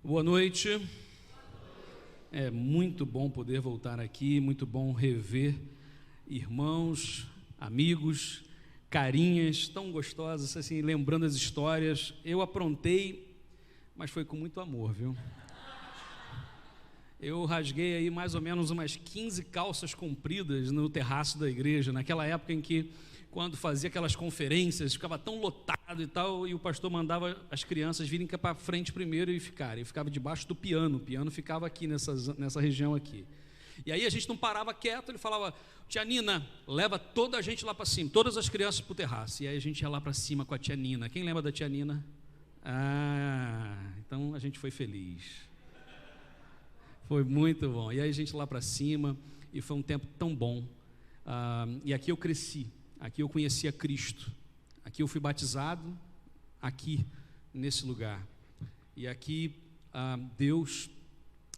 Boa noite. É muito bom poder voltar aqui, muito bom rever irmãos, amigos, carinhas tão gostosas, assim, lembrando as histórias. Eu aprontei, mas foi com muito amor, viu? Eu rasguei aí mais ou menos umas 15 calças compridas no terraço da igreja, naquela época em que, quando fazia aquelas conferências, ficava tão lotado e tal, e o pastor mandava as crianças virem para frente primeiro e ficarem. Eu ficava debaixo do piano, o piano ficava aqui nessa região aqui. E aí a gente não parava quieto, ele falava: tia Nina, leva toda a gente lá para cima, todas as crianças para o terraço. E aí a gente ia lá para cima com a tia Nina. Quem lembra da tia Nina? Então a gente foi feliz. Foi muito bom. E aí a gente lá para cima, e foi um tempo tão bom. E aqui eu cresci. Aqui eu conheci a Cristo, aqui eu fui batizado, aqui, nesse lugar. E aqui Deus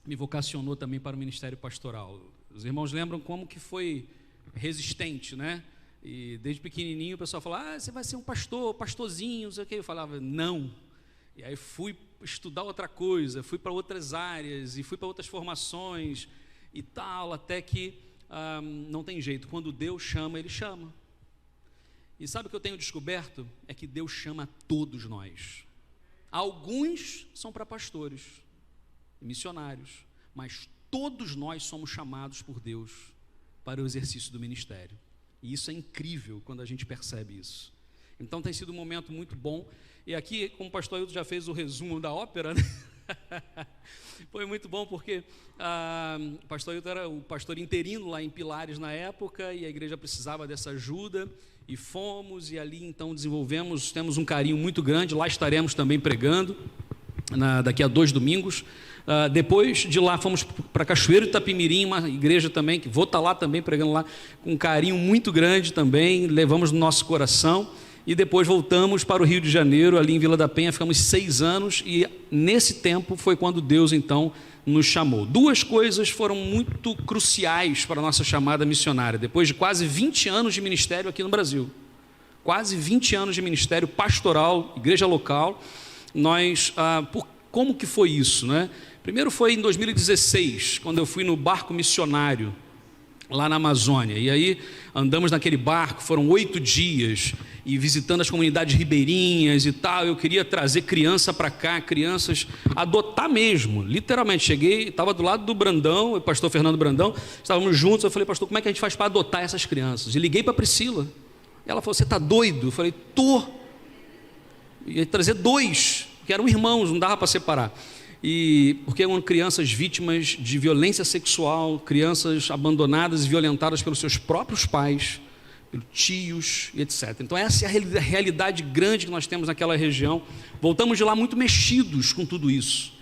me vocacionou também para o ministério pastoral. Os irmãos lembram como que foi resistente, né? E desde pequenininho o pessoal falava: você vai ser um pastor, pastorzinho, não sei o quê. Eu falava: não. E aí fui estudar outra coisa, fui para outras áreas, e fui para outras formações e tal, até que não tem jeito, quando Deus chama, Ele chama. E sabe o que eu tenho descoberto? É que Deus chama todos nós. Alguns são para pastores, missionários, mas todos nós somos chamados por Deus para o exercício do ministério. E isso é incrível quando a gente percebe isso. Então tem sido um momento muito bom. E aqui, como o pastor Ailton já fez o resumo da ópera, né? Foi muito bom porque o pastor Ailton era o pastor interino lá em Pilares na época, e a igreja precisava dessa ajuda, e fomos, e ali então temos um carinho muito grande. Lá estaremos também pregando daqui a 2 domingos. Depois de lá fomos para Cachoeiro de Itapimirim, uma igreja também, que vou estar lá também pregando lá, com um carinho muito grande também, levamos no nosso coração. E depois voltamos para o Rio de Janeiro, ali em Vila da Penha, ficamos 6 anos, e nesse tempo foi quando Deus então nos chamou. 2 coisas foram muito cruciais para a nossa chamada missionária, depois de quase 20 anos de ministério aqui no Brasil, quase 20 anos de ministério pastoral, igreja local. Como que foi isso, né? Primeiro foi em 2016, quando eu fui no barco missionário, lá na Amazônia, e aí andamos naquele barco, foram 8 dias, e visitando as comunidades ribeirinhas e tal. Eu queria trazer criança para cá, crianças, adotar mesmo, literalmente. Cheguei, estava do lado do Brandão, o pastor Fernando Brandão, estávamos juntos. Eu falei: pastor, como é que a gente faz para adotar essas crianças? E liguei para a Priscila, ela falou: você está doido? Eu falei: tô. Ia trazer 2, que eram irmãos, não dava para separar. E porque eram crianças vítimas de violência sexual, crianças abandonadas e violentadas pelos seus próprios pais, pelos tios, etc. Então essa é a realidade grande que nós temos naquela região. Voltamos de lá muito mexidos com tudo isso.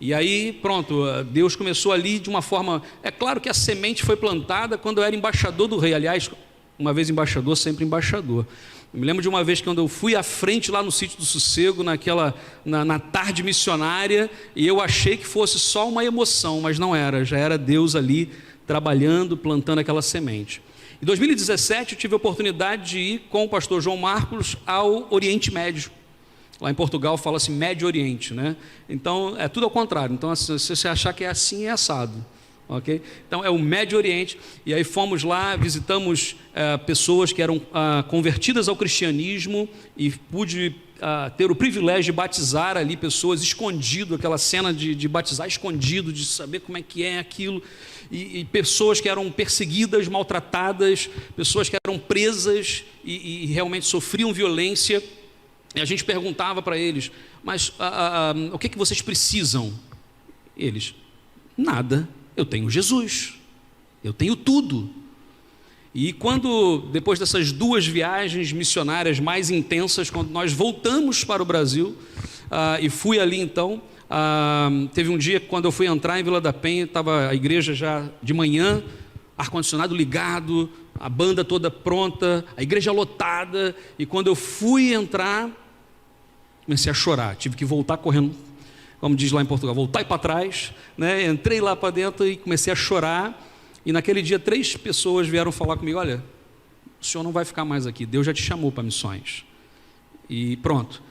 E aí, pronto, Deus começou ali de uma forma... É claro que a semente foi plantada quando eu era embaixador do rei. Aliás, uma vez embaixador, sempre embaixador. Eu me lembro de uma vez quando eu fui à frente lá no Sítio do Sossego, na tarde missionária, e eu achei que fosse só uma emoção, mas não era, já era Deus ali trabalhando, plantando aquela semente. Em 2017 eu tive a oportunidade de ir com o pastor João Marcos ao Oriente Médio. Lá em Portugal fala-se Médio Oriente, né? Então é tudo ao contrário. Então, se você achar que é assim, é assado. Okay? Então é o Médio Oriente. E aí fomos lá, visitamos pessoas que eram convertidas ao cristianismo, e pude ter o privilégio de batizar ali pessoas escondido, aquela cena de batizar escondido, de saber como é que é aquilo, e pessoas que eram perseguidas, maltratadas, pessoas que eram presas e realmente sofriam violência. E a gente perguntava para eles: mas o que vocês precisam? Eles: nada. Eu tenho Jesus, eu tenho tudo. E depois dessas 2 viagens missionárias mais intensas, quando nós voltamos para o Brasil, e fui ali então, teve um dia quando eu fui entrar em Vila da Penha, estava a igreja já de manhã, ar-condicionado ligado, a banda toda pronta, a igreja lotada, e quando eu fui entrar, comecei a chorar, tive que voltar correndo, como diz lá em Portugal, voltar para trás, né? Entrei lá para dentro e comecei a chorar. E naquele dia 3 pessoas vieram falar comigo: olha, o senhor não vai ficar mais aqui, Deus já te chamou para missões. E pronto.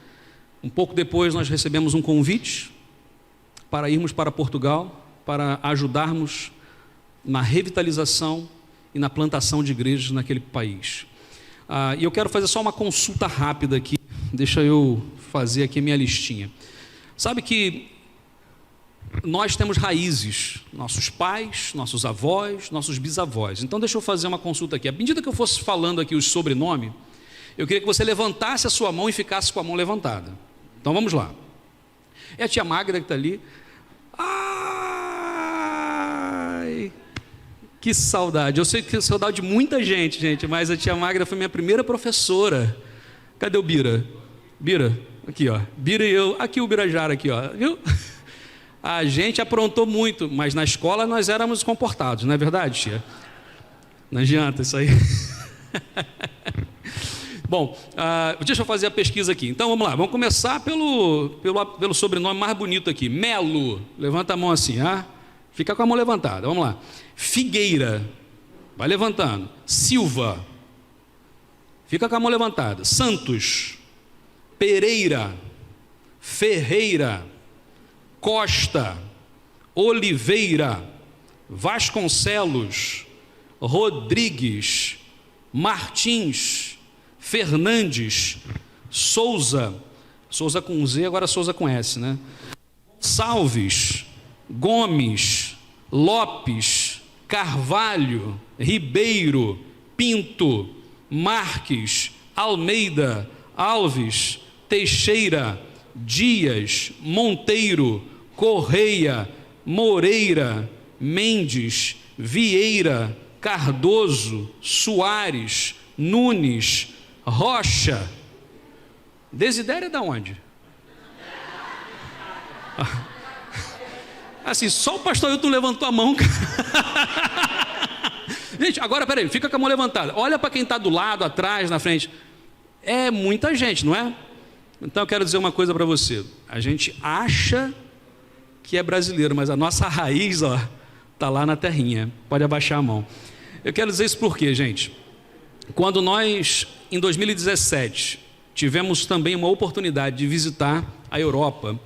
Um pouco depois nós recebemos um convite para irmos para Portugal, para ajudarmos na revitalização e na plantação de igrejas naquele país. E eu quero fazer só uma consulta rápida aqui, deixa eu fazer aqui a minha listinha. Sabe que nós temos raízes, nossos pais, nossos avós, nossos bisavós. Então deixa eu fazer uma consulta aqui. À medida que eu fosse falando aqui os sobrenomes, eu queria que você levantasse a sua mão e ficasse com a mão levantada. Então vamos lá. É a tia Magda que está ali. Ai, que saudade. Eu sei que é saudade de muita gente, mas a tia Magda foi minha primeira professora. Cadê o Bira? Bira, aqui ó. Bira e eu, aqui o Birajara aqui ó, viu? A gente aprontou muito, mas na escola nós éramos comportados, não é verdade, tia? Não adianta isso aí. Bom, deixa eu fazer a pesquisa aqui. Então vamos lá, vamos começar pelo sobrenome mais bonito aqui. Melo, levanta a mão assim, fica com a mão levantada, vamos lá. Figueira, vai levantando. Silva, fica com a mão levantada. Santos, Pereira, Ferreira, Costa, Oliveira, Vasconcelos, Rodrigues, Martins, Fernandes, Souza, Souza com Z, agora Souza com S, né? Salves, Gomes, Lopes, Carvalho, Ribeiro, Pinto, Marques, Almeida, Alves, Teixeira, Dias, Monteiro, Correia, Moreira, Mendes, Vieira, Cardoso, Soares, Nunes, Rocha. Desidério é da onde? Assim, só o pastor Hilton levantou a mão. Gente, agora peraí, fica com a mão levantada. Olha para quem está do lado, atrás, na frente. É muita gente, não é? Então eu quero dizer uma coisa para você. A gente acha que é brasileiro, mas a nossa raiz está lá na terrinha. Pode abaixar a mão. Eu quero dizer isso porque, gente, quando nós, em 2017, tivemos também uma oportunidade de visitar a Europa,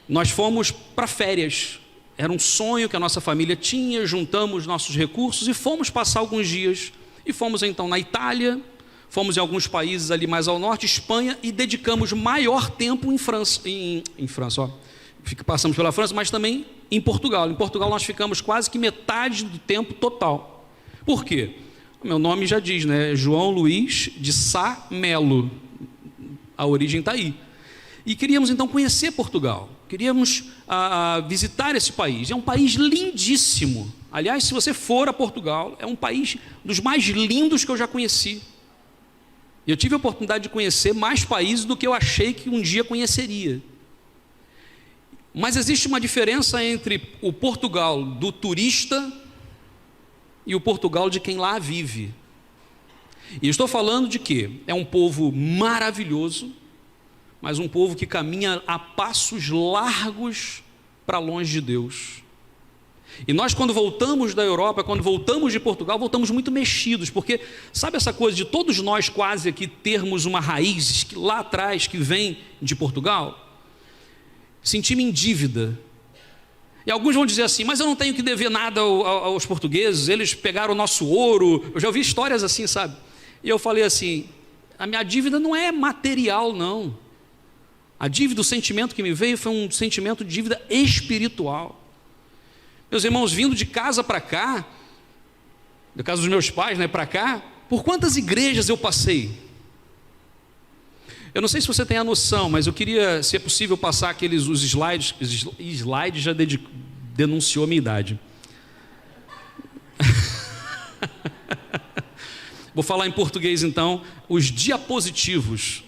nós fomos para férias. Era um sonho que a nossa família tinha, juntamos nossos recursos e fomos passar alguns dias. E fomos então na Itália, fomos em alguns países ali mais ao norte, Espanha, e dedicamos maior tempo em França, passamos pela França, mas também em Portugal. Em Portugal nós ficamos quase que metade do tempo total. Por quê? O meu nome já diz, né? João Luiz de Sá Melo. A origem está aí. E queríamos então conhecer Portugal. Queríamos visitar esse país. É um país lindíssimo. Aliás, se você for a Portugal, é um país dos mais lindos que eu já conheci. Eu tive a oportunidade de conhecer mais países do que eu achei que um dia conheceria. Mas existe uma diferença entre o Portugal do turista e o Portugal de quem lá vive. E eu estou falando de quê? É um povo maravilhoso, mas um povo que caminha a passos largos para longe de Deus. E nós, quando voltamos da Europa, quando voltamos de Portugal, voltamos muito mexidos, porque sabe essa coisa de todos nós quase aqui termos uma raiz que lá atrás, que vem de Portugal? Senti-me em dívida. E alguns vão dizer assim, mas eu não tenho que dever nada aos portugueses, eles pegaram o nosso ouro. Eu já ouvi histórias assim, sabe? E eu falei assim, a minha dívida não é material, não. A dívida, o sentimento que me veio foi um sentimento de dívida espiritual. Meus irmãos, vindo de casa para cá, da casa dos meus pais, né, para cá, por quantas igrejas eu passei? Eu não sei se você tem a noção, mas eu queria, se é possível, passar os slides. Slide já denunciou a minha idade. Vou falar em português então, os diapositivos.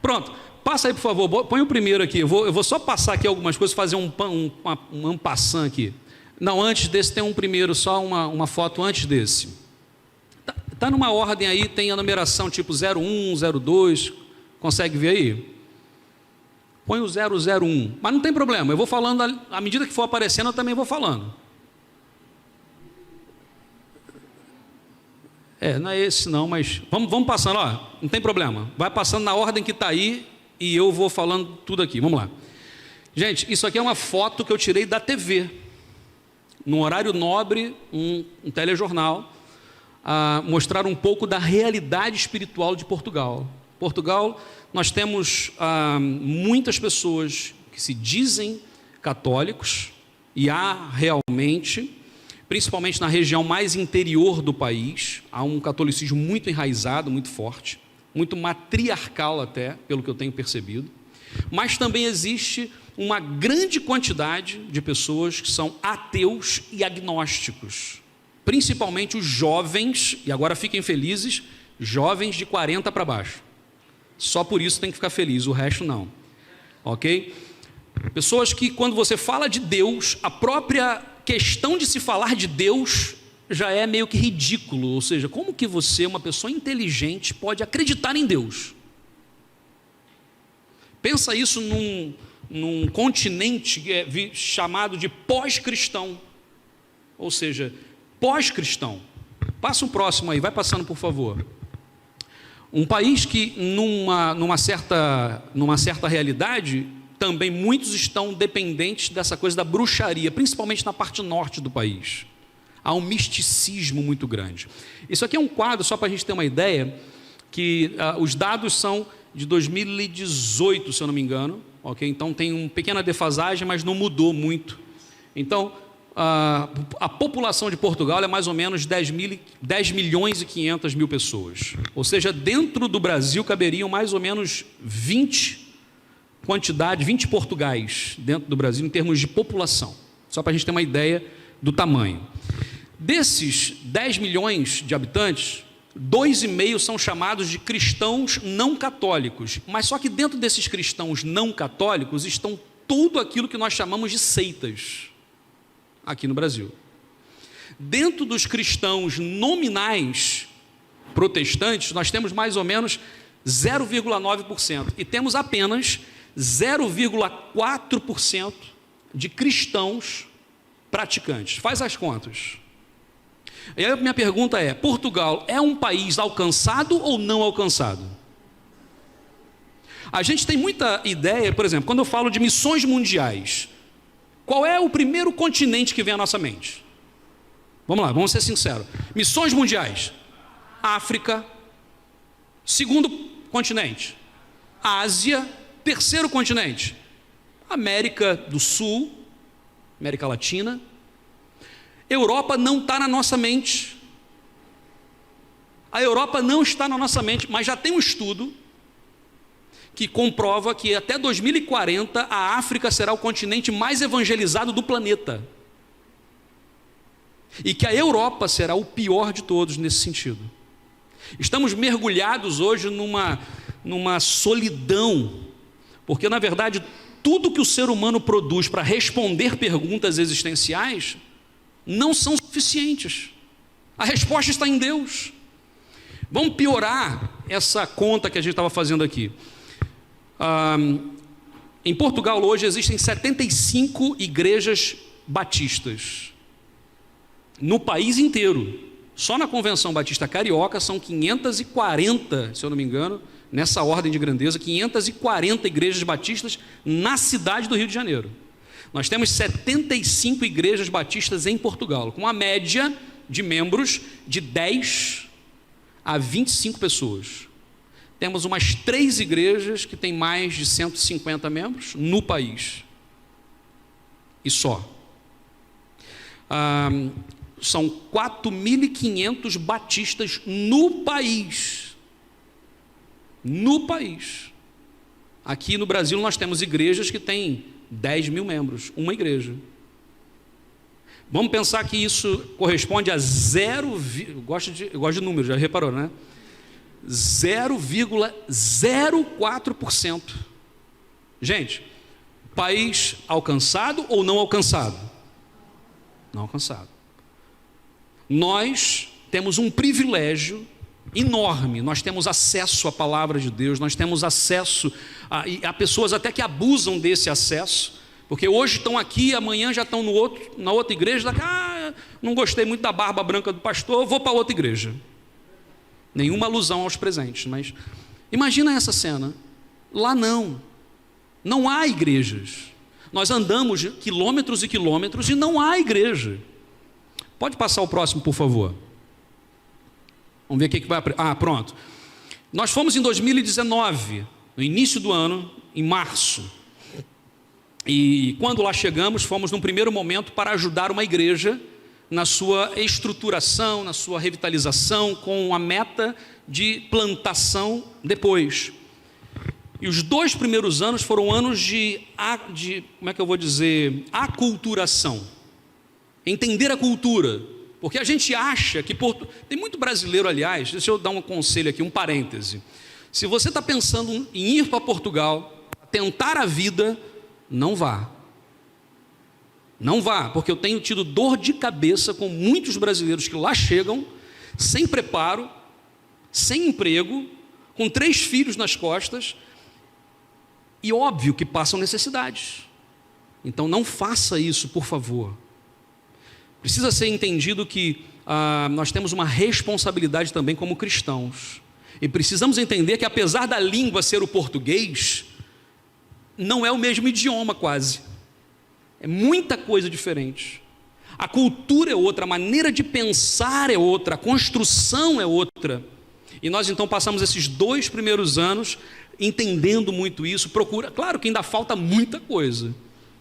Pronto, passa aí por favor, põe o primeiro aqui. Eu vou só passar aqui algumas coisas, fazer um en passant aqui. Não, antes desse tem um primeiro, só uma foto antes desse. Está numa ordem aí, tem a numeração tipo 01, 02, consegue ver aí? Põe o 001, mas não tem problema, eu vou falando, à medida que for aparecendo eu também vou falando. Não é esse não, mas vamos passando, não tem problema, vai passando na ordem que está aí e eu vou falando tudo aqui, vamos lá. Gente, isso aqui é uma foto que eu tirei da TV, no horário nobre, um telejornal, a mostrar um pouco da realidade espiritual de Portugal. Portugal, nós temos muitas pessoas que se dizem católicos, e há realmente, principalmente na região mais interior do país, há um catolicismo muito enraizado, muito forte, muito matriarcal até, pelo que eu tenho percebido, mas também existe uma grande quantidade de pessoas que são ateus e agnósticos, principalmente os jovens, e agora fiquem felizes, jovens de 40 para baixo. Só por isso tem que ficar feliz, o resto não. Ok? Pessoas que, quando você fala de Deus, a própria questão de se falar de Deus já é meio que ridículo. Ou seja, como que você, uma pessoa inteligente, pode acreditar em Deus? Pensa isso num continente que é chamado de pós-cristão. Ou seja, pós-cristão. Passa o próximo aí, vai passando por favor. Um país que numa certa realidade, também muitos estão dependentes dessa coisa da bruxaria, principalmente na parte norte do país. Há um misticismo muito grande. Isso aqui é um quadro, só para a gente ter uma ideia, que os dados são de 2018, se eu não me engano, ok? Então tem uma pequena defasagem, mas não mudou muito. Então, a população de Portugal é mais ou menos 10 milhões e 500 mil pessoas. Ou seja, dentro do Brasil caberiam mais ou menos 20 Portugais dentro do Brasil em termos de população. Só para a gente ter uma ideia do tamanho. Desses 10 milhões de habitantes, 2,5 são chamados de cristãos não católicos. Mas só que dentro desses cristãos não católicos estão tudo aquilo que nós chamamos de seitas aqui no Brasil. Dentro dos cristãos nominais protestantes, nós temos mais ou menos 0,9% e temos apenas 0,4% de cristãos praticantes. Faz as contas. E aí a minha pergunta é: Portugal é um país alcançado ou não alcançado? A gente tem muita ideia, por exemplo, quando eu falo de missões mundiais, qual é o primeiro continente que vem à nossa mente? Vamos lá, vamos ser sinceros. Missões mundiais: África. Segundo continente, Ásia. Terceiro continente, América do Sul, América Latina. Europa não está na nossa mente. A Europa não está na nossa mente, mas já tem um estudo que comprova que até 2040 a África será o continente mais evangelizado do planeta. E que a Europa será o pior de todos nesse sentido. Estamos mergulhados hoje numa solidão, porque na verdade tudo que o ser humano produz para responder perguntas existenciais não são suficientes. A resposta está em Deus. Vamos piorar essa conta que a gente estava fazendo aqui. Em Portugal hoje existem 75 igrejas batistas. No país inteiro. Só na Convenção Batista Carioca são 540, se eu não me engano, nessa ordem de grandeza, 540 igrejas batistas na cidade do Rio de Janeiro. Nós temos 75 igrejas batistas em Portugal, com uma média de membros de 10 a 25 pessoas. Temos umas 3 igrejas que têm mais de 150 membros no país. E só. São 4.500 batistas no país. No país. Aqui no Brasil nós temos igrejas que têm 10 mil membros, uma igreja. Vamos pensar que isso corresponde a eu gosto de números, já reparou, né? 0,04%. Gente, país alcançado ou não alcançado? Não alcançado. Nós temos um privilégio enorme, nós temos acesso à palavra de Deus, nós temos acesso a pessoas até que abusam desse acesso, porque hoje estão aqui, amanhã já estão na outra igreja, não gostei muito da barba branca do pastor, vou para outra igreja. Nenhuma alusão aos presentes, mas imagina essa cena. Lá não há igrejas. Nós andamos quilômetros e quilômetros e não há igreja. Pode passar o próximo, por favor. Vamos ver o que vai... pronto. Nós fomos em 2019, no início do ano, em março. E quando lá chegamos, fomos num primeiro momento para ajudar uma igreja na sua estruturação, na sua revitalização, com a meta de plantação depois. E os 2 primeiros anos foram anos de como é que eu vou dizer, aculturação. Entender a cultura. Porque a gente acha que... Tem muito brasileiro, aliás, deixa eu dar um conselho aqui, um parêntese. Se você está pensando em ir para Portugal, tentar a vida, não vá. Não vá, porque eu tenho tido dor de cabeça com muitos brasileiros que lá chegam, sem preparo, sem emprego, com 3 filhos nas costas, e óbvio que passam necessidades. Então não faça isso, por favor. Precisa ser entendido que nós temos uma responsabilidade também como cristãos. E precisamos entender que apesar da língua ser o português, não é o mesmo idioma quase. É muita coisa diferente. A cultura é outra, a maneira de pensar é outra, a construção é outra. E nós então passamos esses 2 primeiros anos entendendo muito isso, claro que ainda falta muita coisa,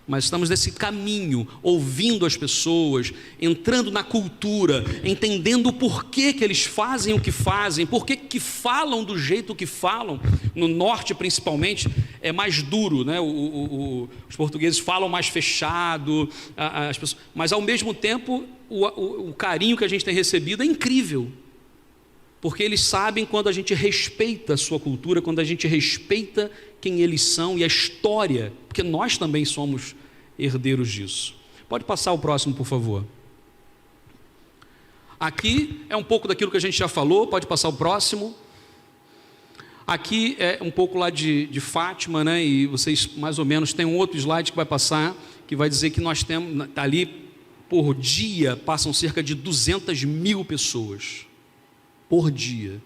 mas estamos nesse caminho, ouvindo as pessoas, entrando na cultura, entendendo o porquê que eles fazem o que fazem, porquê que falam do jeito que falam. No norte, principalmente, é mais duro, né? Os portugueses falam mais fechado, as pessoas, mas ao mesmo tempo, o carinho que a gente tem recebido é incrível, porque eles sabem quando a gente respeita a sua cultura, quando a gente respeita quem eles são e a história, porque nós também somos herdeiros disso. Pode passar o próximo, por favor. Aqui é um pouco daquilo que a gente já falou, pode passar o próximo. Aqui é um pouco lá de Fátima, né? E vocês mais ou menos tem um outro slide que vai passar, que vai dizer que nós temos, ali por dia, passam cerca de 200 mil pessoas, por dia,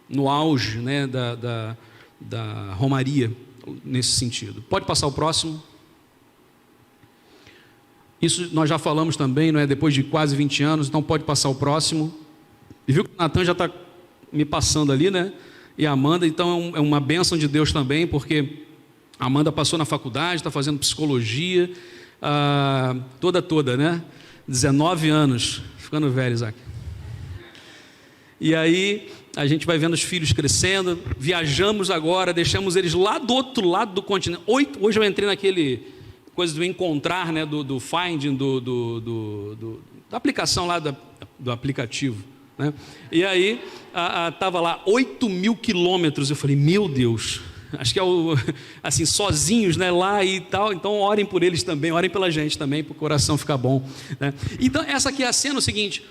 no auge, né, da Romaria, nesse sentido. Pode passar o próximo. Isso nós já falamos também, não é? Depois de quase 20 anos, então pode passar o próximo. E viu que o Natan já está me passando ali, né? E a Amanda, então é uma bênção de Deus também, porque a Amanda passou na faculdade, está fazendo psicologia, toda, né? 19 anos, ficando velho, Isaac. E aí a gente vai vendo os filhos crescendo, viajamos agora, deixamos eles lá do outro lado do continente. Hoje eu entrei naquele coisa do encontrar, né, do finding, da aplicação lá do aplicativo, né? E aí estava lá 8.000 quilômetros. Eu falei, meu Deus, acho que é assim, sozinhos, né, lá e tal. Então orem por eles também, orem pela gente também, para o coração ficar bom, né? Então essa aqui é a cena, o seguinte.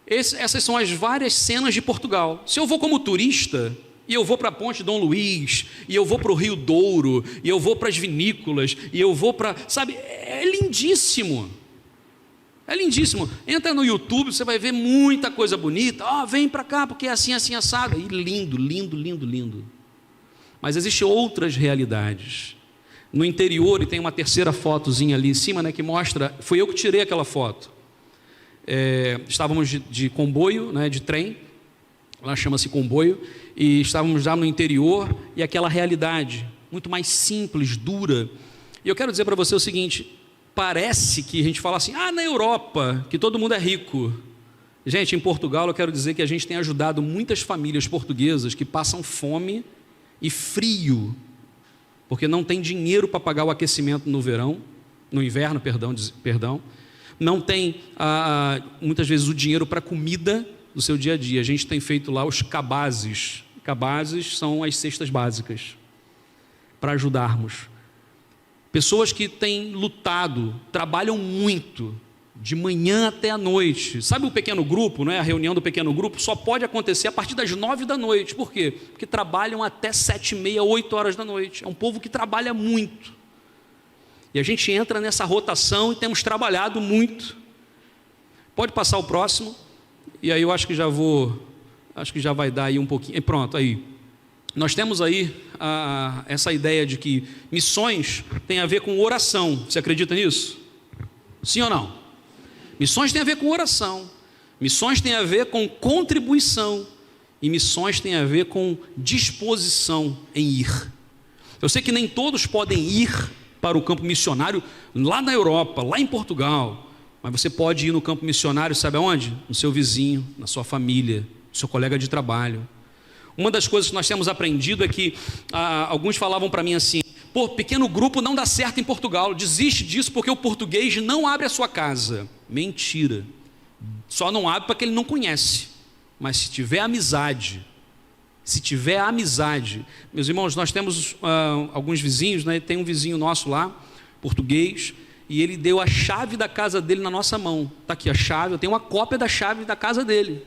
Essas são as várias cenas de Portugal. Se eu vou como turista, e eu vou para a Ponte Dom Luís, e eu vou para o Rio Douro, e eu vou para as vinícolas, e eu vou para... Sabe, é lindíssimo. É lindíssimo. Entra no YouTube, você vai ver muita coisa bonita. Vem para cá, porque é assim, assim, assado. E lindo, lindo, lindo, lindo. Mas existem outras realidades. No interior, e tem uma terceira fotozinha ali em cima, né, que mostra... Fui eu que tirei aquela foto. Estávamos de comboio, né, de trem, lá chama-se comboio, e estávamos já no interior, e aquela realidade muito mais simples, dura. E eu quero dizer para você o seguinte: parece que a gente fala assim, na Europa, que todo mundo é rico. Gente, em Portugal eu quero dizer que a gente tem ajudado muitas famílias portuguesas que passam fome e frio, porque não tem dinheiro para pagar o aquecimento no inverno, perdão. Não tem, muitas vezes, o dinheiro para comida do seu dia a dia. A gente tem feito lá os cabazes. Cabazes são as cestas básicas, para ajudarmos. Pessoas que têm lutado, trabalham muito, de manhã até a noite. Sabe o pequeno grupo, né? A reunião do pequeno grupo só pode acontecer a partir das 9 da noite. Por quê? Porque trabalham até 7h30, 8 horas da noite. É um povo que trabalha muito. E a gente entra nessa rotação e temos trabalhado muito. Pode passar o próximo. E aí eu acho que já vai dar aí um pouquinho. Pronto, aí. nós temos aí essa ideia de que missões tem a ver com oração. Você acredita nisso? Sim ou não? Missões tem a ver com oração, missões tem a ver com contribuição, e missões tem a ver com disposição em ir. Eu sei que nem todos podem ir para o campo missionário lá na Europa, lá em Portugal, mas você pode ir no campo missionário, sabe aonde? No seu vizinho, na sua família, no seu colega de trabalho. Uma das coisas que nós temos aprendido é que alguns falavam para mim assim: pô, pequeno grupo não dá certo em Portugal, desiste disso porque o português não abre a sua casa. Mentira, só não abre para quem ele não conhece, mas se tiver amizade, meus irmãos, nós temos alguns vizinhos, né? Tem um vizinho nosso lá, português, e ele deu a chave da casa dele na nossa mão. Está aqui a chave, eu tenho uma cópia da chave da casa dele.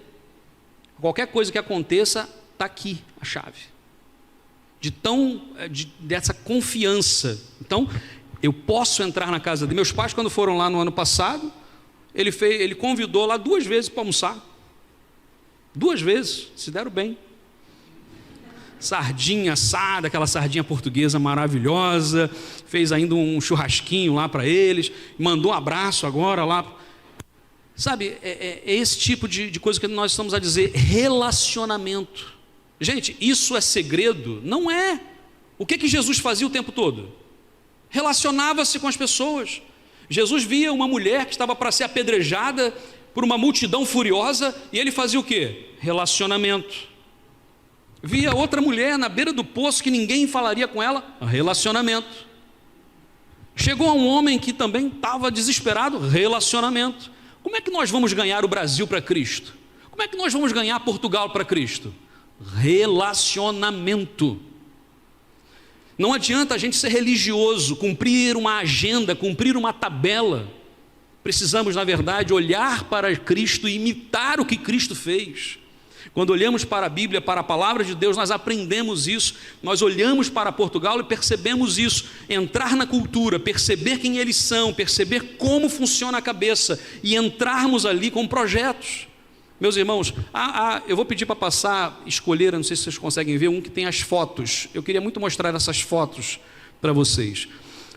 Qualquer coisa que aconteça, está aqui a chave. Dessa confiança. Então, eu posso entrar na casa dele. Meus pais, quando foram lá no ano passado, ele convidou lá 2 vezes para almoçar. 2 vezes, se deram bem. Sardinha assada, aquela sardinha portuguesa maravilhosa, fez ainda um churrasquinho lá para eles, mandou um abraço agora lá. Sabe, é esse tipo de coisa que nós estamos a dizer, relacionamento. Gente, isso é segredo? Não é. O que Jesus fazia o tempo todo? Relacionava-se com as pessoas. Jesus via uma mulher que estava para ser apedrejada por uma multidão furiosa, e ele fazia o quê? Relacionamento. Via outra mulher na beira do poço que ninguém falaria com ela, relacionamento. Chegou a um homem que também estava desesperado, relacionamento. Como é que nós vamos ganhar o Brasil para Cristo? Como é que nós vamos ganhar Portugal para Cristo? Relacionamento. Não adianta a gente ser religioso, cumprir uma agenda, cumprir uma tabela. Precisamos, na verdade, olhar para Cristo e imitar o que Cristo fez. Quando olhamos para a Bíblia, para a palavra de Deus, nós aprendemos isso, nós olhamos para Portugal e percebemos isso, entrar na cultura, perceber quem eles são, perceber como funciona a cabeça e entrarmos ali com projetos. Meus irmãos, eu vou pedir para passar, escolher, não sei se vocês conseguem ver, um que tem as fotos. Eu queria muito mostrar essas fotos para vocês,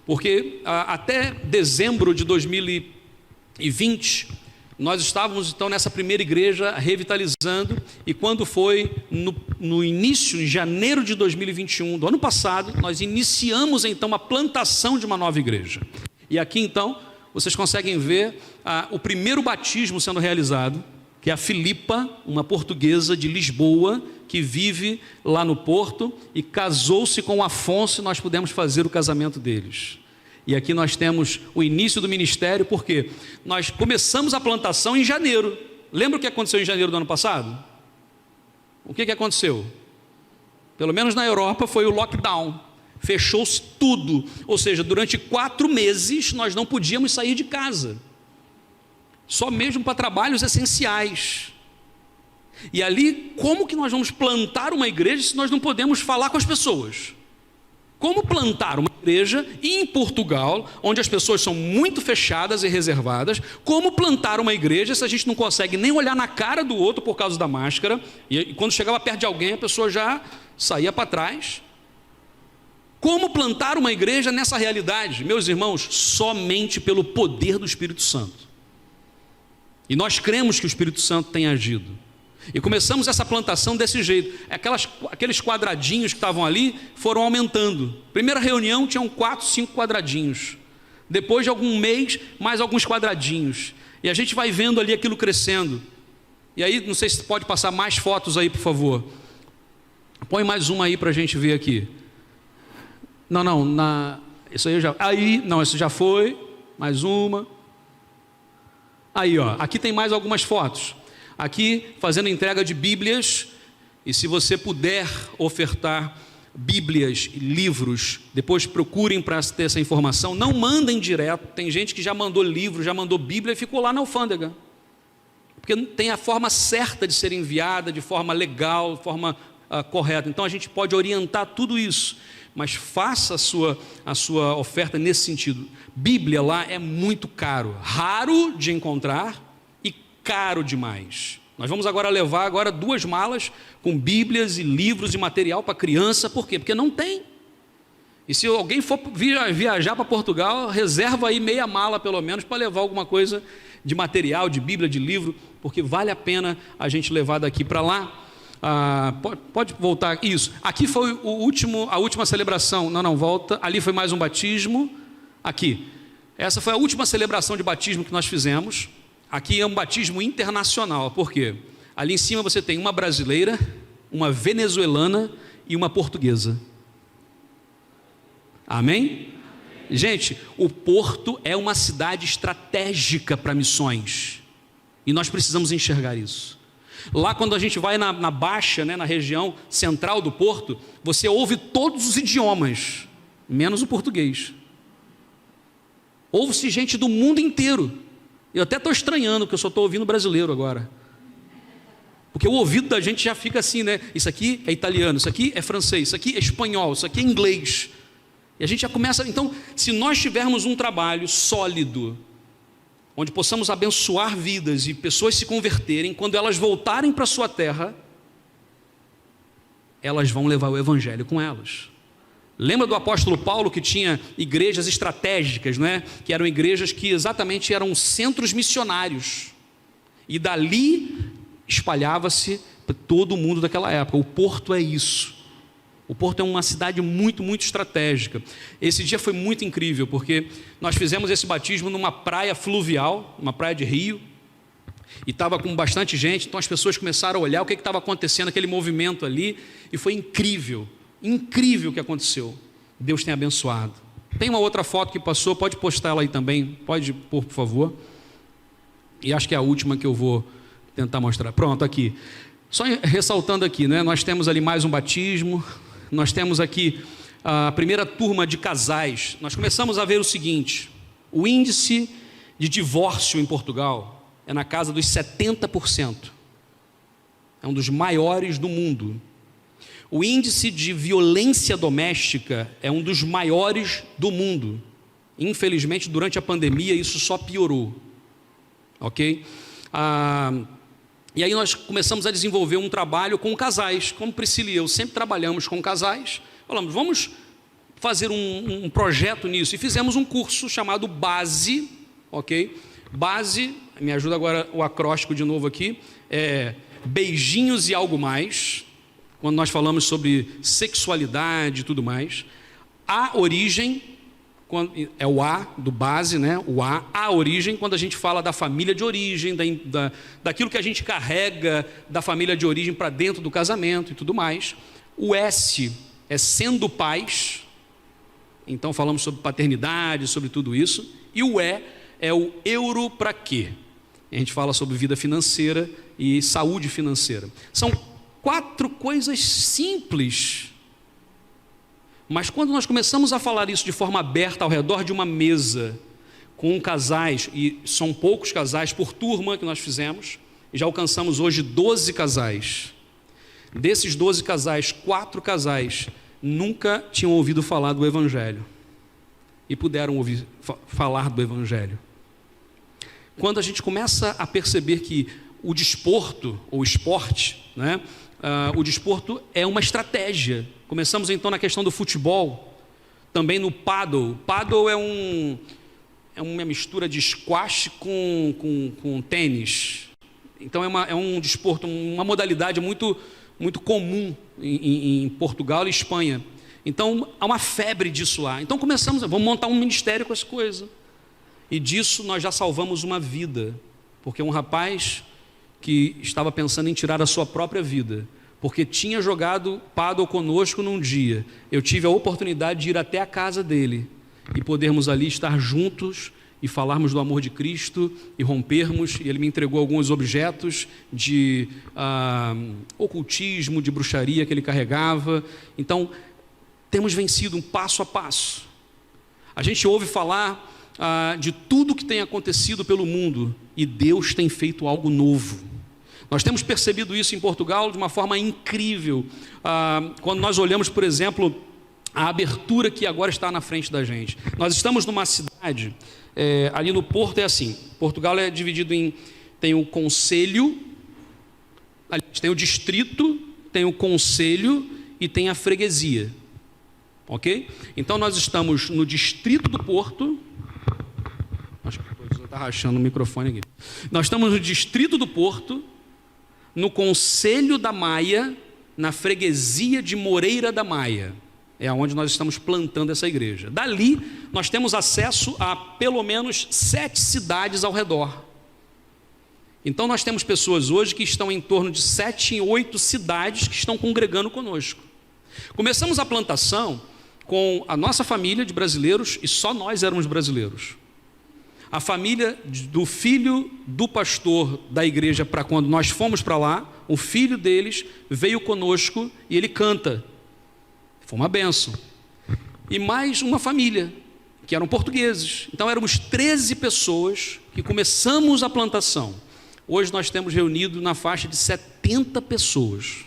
porque até dezembro de 2020, nós estávamos então nessa primeira igreja revitalizando, e quando foi no início, em janeiro de 2021, do ano passado, nós iniciamos então a plantação de uma nova igreja. E aqui então, vocês conseguem ver o primeiro batismo sendo realizado, que é a Filipa, uma portuguesa de Lisboa, que vive lá no Porto, e casou-se com o Afonso, e nós pudemos fazer o casamento deles. E aqui nós temos o início do ministério, porque nós começamos a plantação em janeiro. Lembra o que aconteceu em janeiro do ano passado? O que aconteceu? Pelo menos na Europa foi o lockdown. Fechou-se tudo. Ou seja, durante 4 meses nós não podíamos sair de casa. Só mesmo para trabalhos essenciais. E ali, como que nós vamos plantar uma igreja se nós não podemos falar com as pessoas? Como plantar uma igreja em Portugal, onde as pessoas são muito fechadas e reservadas? Como plantar uma igreja se a gente não consegue nem olhar na cara do outro por causa da máscara? E quando chegava perto de alguém, a pessoa já saía para trás. Como plantar uma igreja nessa realidade? Meus irmãos, somente pelo poder do Espírito Santo. E nós cremos que o Espírito Santo tem agido. E começamos essa plantação desse jeito. Aqueles quadradinhos que estavam ali foram aumentando. Primeira reunião tinham 4, 5 quadradinhos. Depois de algum mês, mais alguns quadradinhos. E a gente vai vendo ali aquilo crescendo. E aí, não sei se pode passar mais fotos aí, por favor. Põe mais uma aí para a gente ver aqui. Isso aí já. Isso já foi. Mais uma. Aí, ó. Aqui tem mais algumas fotos. Aqui, fazendo entrega de Bíblias, e se você puder ofertar Bíblias e livros, depois procurem para ter essa informação, não mandem direto. Tem gente que já mandou livro, já mandou Bíblia e ficou lá na alfândega, porque tem a forma certa de ser enviada, de forma legal, de forma correta. Então a gente pode orientar tudo isso, mas faça a sua oferta nesse sentido. Bíblia lá é muito caro, raro de encontrar, caro demais. Nós vamos agora levar 2 malas com bíblias e livros e material para criança. Por quê? Porque não tem. E se alguém for viajar para Portugal, reserva aí meia mala pelo menos para levar alguma coisa de material, de bíblia, de livro, porque vale a pena a gente levar daqui para lá. Pode voltar. Isso. Aqui foi a última celebração. Não, volta. Ali foi mais um batismo. Aqui. Essa foi a última celebração de batismo que nós fizemos. Aqui é um batismo internacional. Por quê? Ali em cima você tem uma brasileira, uma venezuelana e uma portuguesa. Amém? Gente, o Porto é uma cidade estratégica para missões. E nós precisamos enxergar isso. Lá quando a gente vai na Baixa, né, na região central do Porto, você ouve todos os idiomas, menos o português. Ouve-se gente do mundo inteiro. Eu até estou estranhando, porque eu só estou ouvindo brasileiro agora. Porque o ouvido da gente já fica assim, né? Isso aqui é italiano, isso aqui é francês, isso aqui é espanhol, isso aqui é inglês. E a gente já começa... Então, se nós tivermos um trabalho sólido, onde possamos abençoar vidas e pessoas se converterem, quando elas voltarem para a sua terra, elas vão levar o evangelho com elas. Lembra do apóstolo Paulo que tinha igrejas estratégicas, né? Que eram igrejas que exatamente eram centros missionários. E dali espalhava-se para todo o mundo daquela época. O Porto é isso. O Porto é uma cidade muito, muito estratégica. Esse dia foi muito incrível, porque nós fizemos esse batismo numa praia fluvial, uma praia de rio, e estava com bastante gente, então as pessoas começaram a olhar o que estava acontecendo, aquele movimento ali, e foi incrível. Incrível o que aconteceu. Deus tem abençoado. Tem uma outra foto que passou, pode postar ela aí também, pode pôr, por favor. E acho que é a última que eu vou tentar mostrar. Pronto, aqui. Só ressaltando aqui, né? Nós temos ali mais um batismo, nós temos aqui a primeira turma de casais. Nós começamos a ver o seguinte: o índice de divórcio em Portugal é na casa dos 70%. É um dos maiores do mundo. O índice de violência doméstica é um dos maiores do mundo. Infelizmente, durante a pandemia, isso só piorou. Ok? E aí nós começamos a desenvolver um trabalho com casais. Como Priscila e eu sempre trabalhamos com casais, falamos, vamos fazer um projeto nisso. E fizemos um curso chamado Base. Ok? Base, me ajuda agora o acróstico de novo aqui, é beijinhos e algo mais. Quando nós falamos sobre sexualidade e tudo mais. A origem, é o A do base, né? O A origem, quando a gente fala da família de origem, daquilo que a gente carrega da família de origem para dentro do casamento e tudo mais. O S é sendo pais, então falamos sobre paternidade, sobre tudo isso. E o E é o euro para quê? A gente fala sobre vida financeira e saúde financeira. São 4 coisas simples, mas quando nós começamos a falar isso de forma aberta ao redor de uma mesa, com casais, e são poucos casais por turma que nós fizemos, e já alcançamos hoje 12 casais. Desses 12 casais, 4 casais nunca tinham ouvido falar do Evangelho, e puderam ouvir falar do Evangelho. Quando a gente começa a perceber que o desporto, ou esporte, né? O desporto é uma estratégia. Começamos então na questão do futebol, também no paddle. Paddle é uma mistura de squash com tênis. Então é um desporto, uma modalidade muito, muito comum em Portugal e Espanha. Então há uma febre disso lá. Então vamos montar um ministério com essa coisa. E disso nós já salvamos uma vida, porque um rapaz que estava pensando em tirar a sua própria vida, porque tinha jogado paddle conosco num dia. Eu tive a oportunidade de ir até a casa dele e podermos ali estar juntos e falarmos do amor de Cristo e rompermos, e ele me entregou alguns objetos de ocultismo, de bruxaria que ele carregava. Então, temos vencido um passo a passo. A gente ouve falar de tudo que tem acontecido pelo mundo, e Deus tem feito algo novo. Nós temos percebido isso em Portugal de uma forma incrível. Quando nós olhamos, por exemplo, a abertura que agora está na frente da gente. Nós estamos numa cidade, ali no Porto é assim, Portugal é dividido tem o concelho, Aliás, tem o distrito, tem o conselho e tem a freguesia. Ok? Então nós estamos no distrito do Porto. Acho que a pessoa está rachando o microfone aqui. Nós estamos no distrito do Porto, no conselho da Maia, na freguesia de Moreira da Maia. É onde nós estamos plantando essa igreja. Dali, nós temos acesso a pelo menos 7 cidades ao redor. Então, nós temos pessoas hoje que estão em torno de 7 e 8 cidades que estão congregando conosco. Começamos a plantação com a nossa família de brasileiros e só nós éramos brasileiros. A família do filho do pastor da igreja, para quando nós fomos para lá, o filho deles veio conosco e ele canta. Foi uma bênção. E mais uma família, que eram portugueses. Então éramos 13 pessoas que começamos a plantação. Hoje nós temos reunido na faixa de 70 pessoas.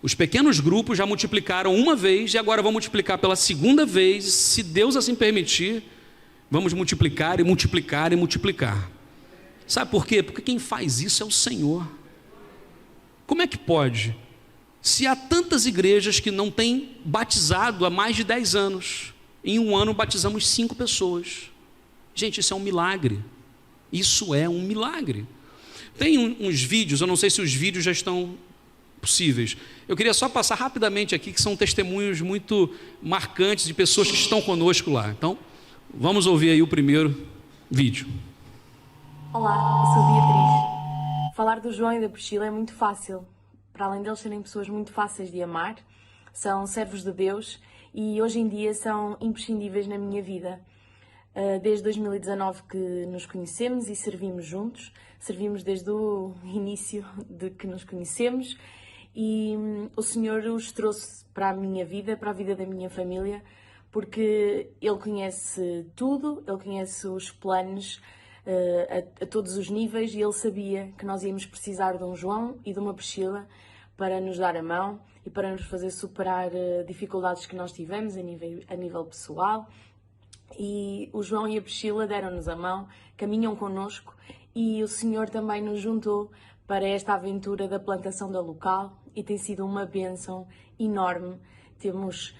Os pequenos grupos já multiplicaram uma vez e agora vão multiplicar pela segunda vez. Se Deus assim permitir, vamos multiplicar e multiplicar e multiplicar. Sabe por quê? Porque quem faz isso é o Senhor. Como é que pode? Se há tantas igrejas que não têm batizado há mais de 10 anos, em um ano batizamos 5 pessoas. Gente, isso é um milagre. Isso é um milagre. Tem uns vídeos, eu não sei se os vídeos já estão possíveis. Eu queria só passar rapidamente aqui, que são testemunhos muito marcantes de pessoas que estão conosco lá. Então, vamos ouvir aí o primeiro vídeo. Olá, eu sou Beatriz. Falar do João e da Priscila é muito fácil. Para além deles serem pessoas muito fáceis de amar, são servos de Deus e hoje em dia são imprescindíveis na minha vida. Desde 2019 que nos conhecemos e servimos juntos, servimos desde o início de que nos conhecemos e o Senhor os trouxe para a minha vida, para a vida da minha família, porque Ele conhece tudo, Ele conhece os planos a todos os níveis e Ele sabia que nós íamos precisar de um João e de uma Priscila para nos dar a mão e para nos fazer superar dificuldades que nós tivemos a nível pessoal. E o João e a Priscila deram-nos a mão, caminham connosco e o Senhor também nos juntou para esta aventura da plantação da local e tem sido uma bênção enorme. Temos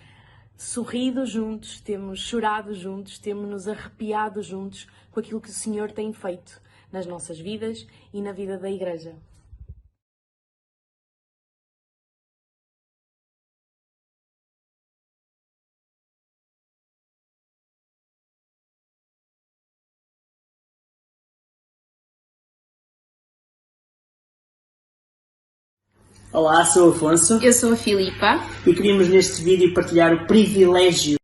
sorrido juntos, temos chorado juntos, temos-nos arrepiado juntos com aquilo que o Senhor tem feito nas nossas vidas e na vida da igreja. Olá, sou o Afonso. Eu sou a Filipa. E queríamos neste vídeo partilhar o privilégio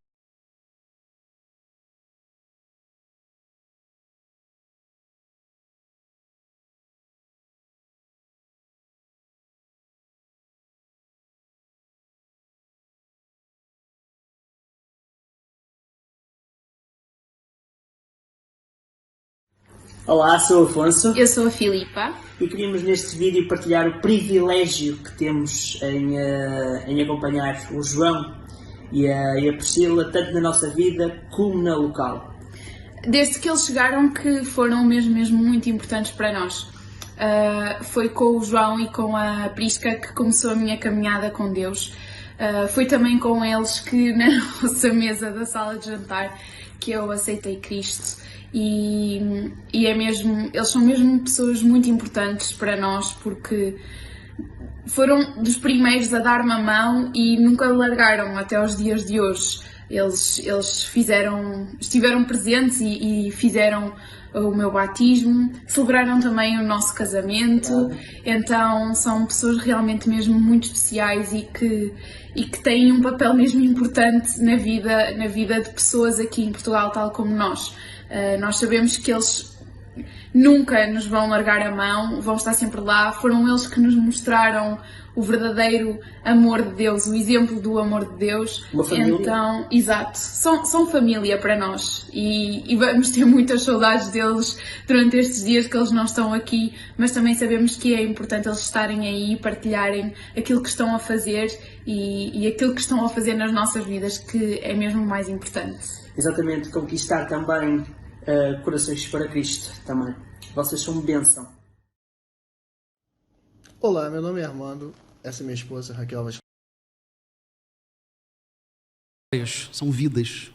Olá, sou o Afonso. Eu sou a Filipa. E queríamos neste vídeo partilhar o privilégio que temos em acompanhar o João e a Priscila, tanto na nossa vida como na local. Desde que eles chegaram que foram mesmo muito importantes para nós. Foi com o João e com a Prisca que começou a minha caminhada com Deus. Foi também com eles que na nossa mesa da sala de jantar que eu aceitei Cristo. E é mesmo, eles são mesmo pessoas muito importantes para nós porque foram dos primeiros a dar-me a mão e nunca largaram até aos dias de hoje. Eles estiveram presentes e fizeram o meu batismo, celebraram também o nosso casamento, então são pessoas realmente mesmo muito especiais e que têm um papel mesmo importante na vida de pessoas aqui em Portugal, tal como nós. Nós sabemos que eles nunca nos vão largar a mão, vão estar sempre lá. Foram eles que nos mostraram o verdadeiro amor de Deus, o exemplo do amor de Deus. Uma família. Então, exato, são família para nós e vamos ter muitas saudades deles durante estes dias que eles não estão aqui, mas também sabemos que é importante eles estarem aí e partilharem aquilo que estão a fazer e aquilo que estão a fazer nas nossas vidas, que é mesmo o mais importante. Exatamente, conquistar também corações para Cristo também. Vocês são bênção. Olá, meu nome é Armando, essa é minha esposa Raquel Vasconcelos. São vidas,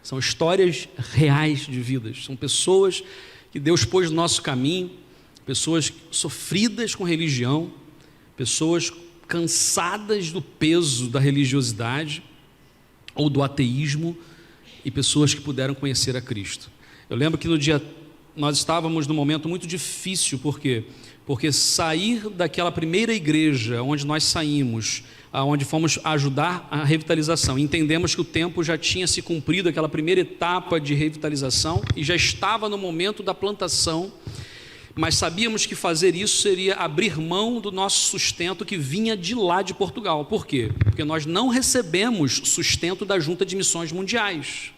são histórias reais de vidas, são pessoas que Deus pôs no nosso caminho, pessoas sofridas com religião, pessoas cansadas do peso da religiosidade ou do ateísmo e pessoas que puderam conhecer a Cristo. Eu lembro que no dia nós estávamos num momento muito difícil, por quê? Porque sair daquela primeira igreja onde nós saímos, onde fomos ajudar a revitalização, entendemos que o tempo já tinha se cumprido, aquela primeira etapa de revitalização, e já estava no momento da plantação, mas sabíamos que fazer isso seria abrir mão do nosso sustento que vinha de lá de Portugal. Por quê? Porque nós não recebemos sustento da Junta de Missões Mundiais.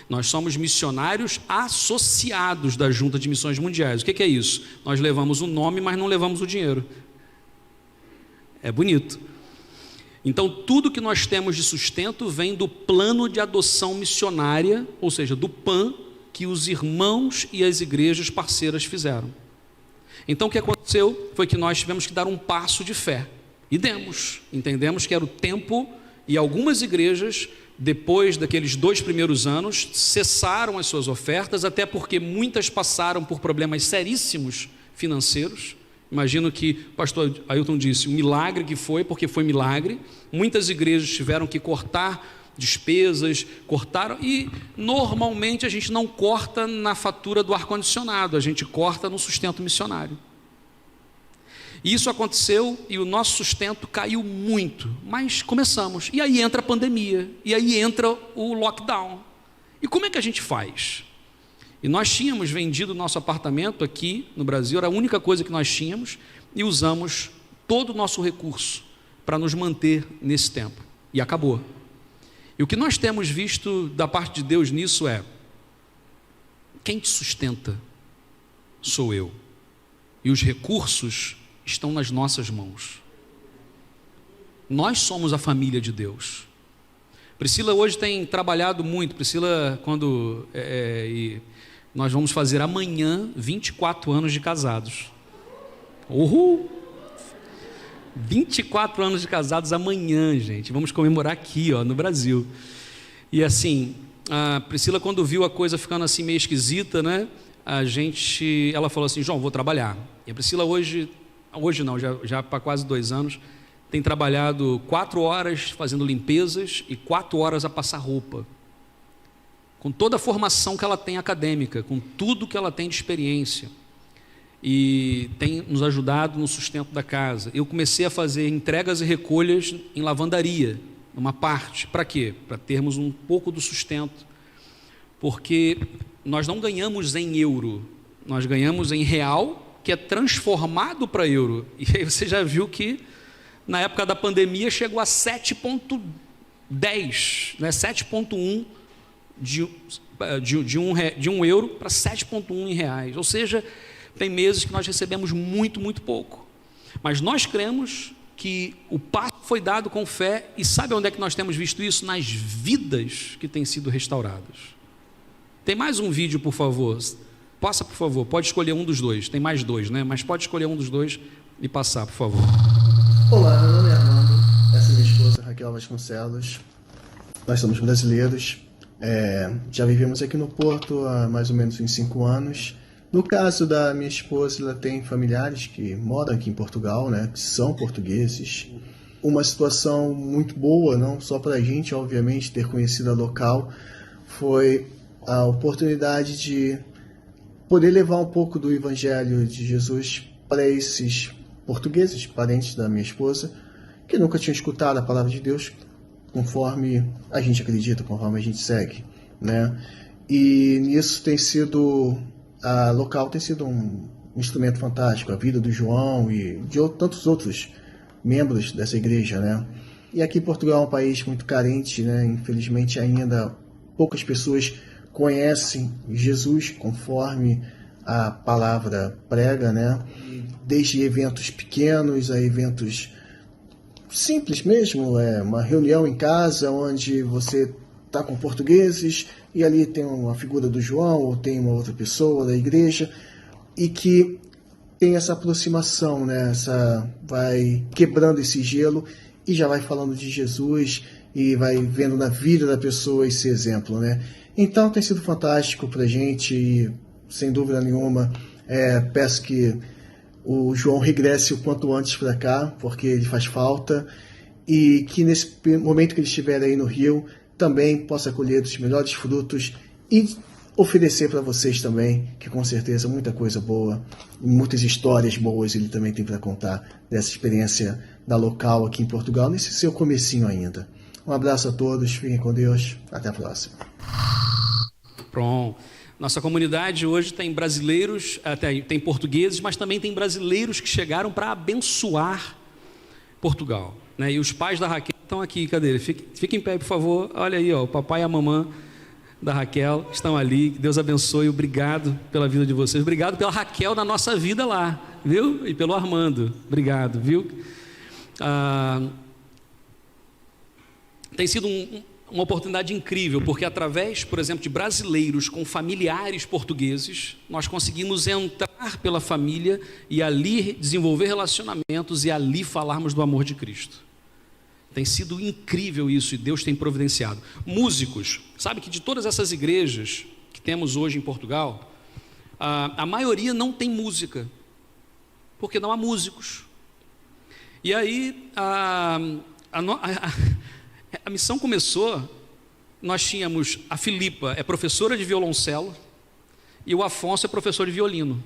Nós somos missionários associados da Junta de Missões Mundiais. O que é isso? Nós levamos o nome, mas não levamos o dinheiro. É bonito. Então, tudo que nós temos de sustento vem do plano de adoção missionária, ou seja, do PAN, que os irmãos e as igrejas parceiras fizeram. Então, o que aconteceu foi que nós tivemos que dar um passo de fé. E demos. Entendemos que era o tempo, e algumas igrejas, depois daqueles 2 primeiros anos, cessaram as suas ofertas, até porque muitas passaram por problemas seríssimos financeiros. Imagino que o pastor Ailton disse, o milagre que foi, porque foi milagre. Muitas igrejas tiveram que cortar despesas, cortaram, e normalmente a gente não corta na fatura do ar-condicionado, a gente corta no sustento missionário. E isso aconteceu e o nosso sustento caiu muito, mas começamos. E aí entra a pandemia, e aí entra o lockdown. E como é que a gente faz? E nós tínhamos vendido o nosso apartamento aqui no Brasil, era a única coisa que nós tínhamos, e usamos todo o nosso recurso para nos manter nesse tempo. E acabou. E o que nós temos visto da parte de Deus nisso é: quem te sustenta sou eu, e os recursos estão nas nossas mãos. Nós somos a família de Deus. Priscila hoje tem trabalhado muito. Priscila, e nós vamos fazer amanhã 24 anos de casados. Uhul! 24 anos de casados amanhã, gente. Vamos comemorar aqui, no Brasil. E assim, a Priscila, quando viu a coisa ficando assim meio esquisita, né? Ela falou assim, João, vou trabalhar. E a Priscila hoje não, já para quase 2 anos, tem trabalhado 4 horas fazendo limpezas e 4 horas a passar roupa. Com toda a formação que ela tem acadêmica, com tudo que ela tem de experiência. E tem nos ajudado no sustento da casa. Eu comecei a fazer entregas e recolhas em lavandaria, uma parte. Para quê? Para termos um pouco do sustento. Porque nós não ganhamos em euro, nós ganhamos em real, que é transformado para euro. E aí você já viu que na época da pandemia chegou a 7,10, né? 7,1 de um euro para 7,1 em reais. Ou seja, tem meses que nós recebemos muito, muito pouco. Mas nós cremos que o passo foi dado com fé, e sabe onde é que nós temos visto isso? Nas vidas que têm sido restauradas. Tem mais um vídeo, por favor. Passa, por favor. Pode escolher um dos dois. Tem mais 2, né? Mas pode escolher um dos 2 e passar, por favor. Olá, meu nome é Armando, essa é minha esposa Raquel Vasconcelos. Nós somos brasileiros. Já vivemos aqui no Porto há mais ou menos uns 5 anos. No caso da minha esposa, ela tem familiares que moram aqui em Portugal, né, que são portugueses. Uma situação muito boa, não só para a gente, obviamente, ter conhecido a local, foi a oportunidade de poder levar um pouco do Evangelho de Jesus para esses portugueses, parentes da minha esposa, que nunca tinham escutado a palavra de Deus conforme a gente acredita, conforme a gente segue, né? E nisso a local tem sido um instrumento fantástico, a vida do João e de tantos outros membros dessa igreja, né? E aqui Portugal é um país muito carente, né? Infelizmente ainda poucas pessoas conhecem Jesus conforme a palavra prega, né? Desde eventos pequenos a eventos simples mesmo, uma reunião em casa onde você está com portugueses e ali tem uma figura do João ou tem uma outra pessoa da igreja, e que tem essa aproximação, né? Vai quebrando esse gelo e já vai falando de Jesus e vai vendo na vida da pessoa esse exemplo, né? Então tem sido fantástico pra gente e, sem dúvida nenhuma, peço que o João regresse o quanto antes para cá, porque ele faz falta, e que nesse momento que ele estiver aí no Rio, também possa colher os melhores frutos e oferecer para vocês também, que com certeza muita coisa boa, muitas histórias boas ele também tem para contar dessa experiência da local aqui em Portugal, nesse seu comecinho ainda. Um abraço a todos, fiquem com Deus, até a próxima. Pronto. Nossa comunidade hoje tem brasileiros, tem portugueses, mas também tem brasileiros que chegaram para abençoar Portugal, né? E os pais da Raquel estão aqui, cadê ele? Fique em pé, por favor. Olha aí, ó, o papai e a mamãe da Raquel estão ali. Que Deus abençoe. Obrigado pela vida de vocês. Obrigado pela Raquel na nossa vida lá, viu? E pelo Armando. Obrigado, viu? Tem sido uma oportunidade incrível, porque através, por exemplo, de brasileiros com familiares portugueses, nós conseguimos entrar pela família e ali desenvolver relacionamentos e ali falarmos do amor de Cristo. Tem sido incrível isso e Deus tem providenciado. Músicos, sabe que de todas essas igrejas que temos hoje em Portugal, a maioria não tem música, porque não há músicos. E aí a missão começou, nós tínhamos a Filipa, é professora de violoncelo, e o Afonso é professor de violino.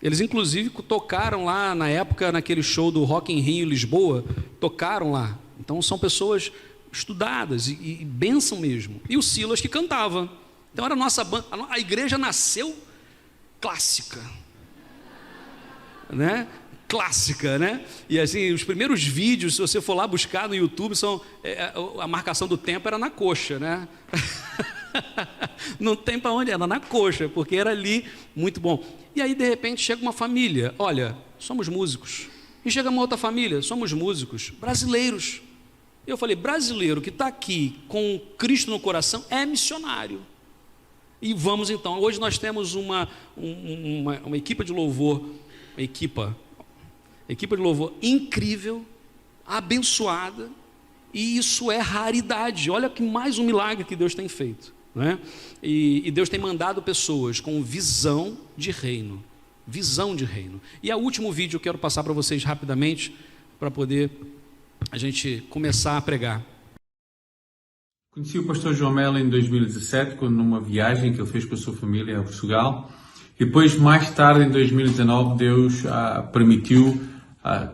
Eles inclusive tocaram lá na época, naquele show do Rock in Rio Lisboa, tocaram lá. Então são pessoas estudadas e bênção mesmo. E o Silas que cantava. Então era a nossa banda, a igreja nasceu clássica, né? Clássica, né? E assim, os primeiros vídeos, se você for lá buscar no YouTube, a marcação do tempo era na coxa, né? Não tem para onde, era na coxa, porque era ali, muito bom. E aí de repente chega uma família, olha, somos músicos. E chega uma outra família, somos músicos, brasileiros. Eu falei, brasileiro que está aqui com Cristo no coração é missionário. E vamos então, hoje nós temos uma equipe de louvor, equipa de louvor incrível, abençoada, e isso é raridade. Olha que mais um milagre que Deus tem feito, né? E Deus tem mandado pessoas com visão de reino. Visão de reino. E o último vídeo eu quero passar para vocês rapidamente, para poder a gente começar a pregar. Conheci o pastor João Melo em 2017, quando numa viagem que ele fez com a sua família a Portugal. E depois, mais tarde, em 2019, Deus permitiu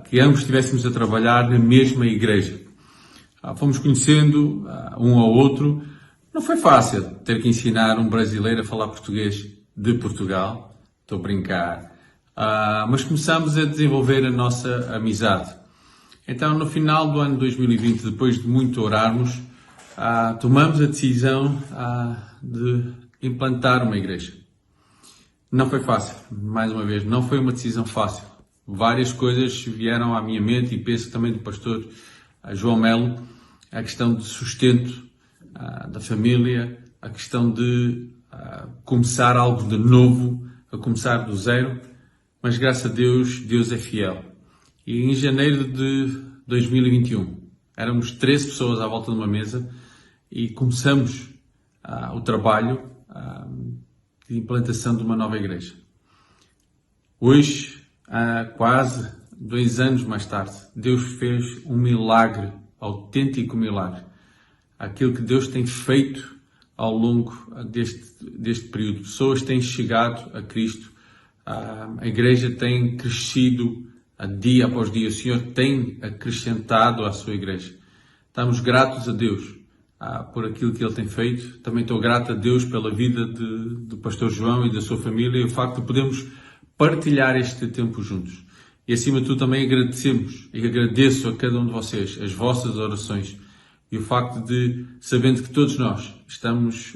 que ambos estivéssemos a trabalhar na mesma igreja. Fomos conhecendo um ao outro. Não foi fácil ter que ensinar um brasileiro a falar português de Portugal. Estou a brincar, mas começamos a desenvolver a nossa amizade. Então, no final do ano 2020, depois de muito orarmos, tomamos a decisão de implantar uma igreja. Não foi fácil, mais uma vez, não foi uma decisão fácil. Várias coisas vieram à minha mente e penso também do pastor João Melo, a questão de sustento da família, a questão de começar algo de novo, a começar do zero, mas graças a Deus, Deus é fiel. E em janeiro de 2021, éramos 13 pessoas à volta de uma mesa e começamos o trabalho de implantação de uma nova igreja. Hoje, quase 2 anos mais tarde, Deus fez um milagre, autêntico milagre. Aquilo que Deus tem feito ao longo deste período. Pessoas têm chegado a Cristo, a igreja tem crescido dia após dia, o Senhor tem acrescentado à sua igreja. Estamos gratos a Deus por aquilo que Ele tem feito. Também estou grato a Deus pela vida do pastor João e da sua família e o facto de podermos partilhar este tempo juntos. E acima de tudo também agradecemos e agradeço a cada um de vocês as vossas orações. E o facto de, sabendo que todos nós estamos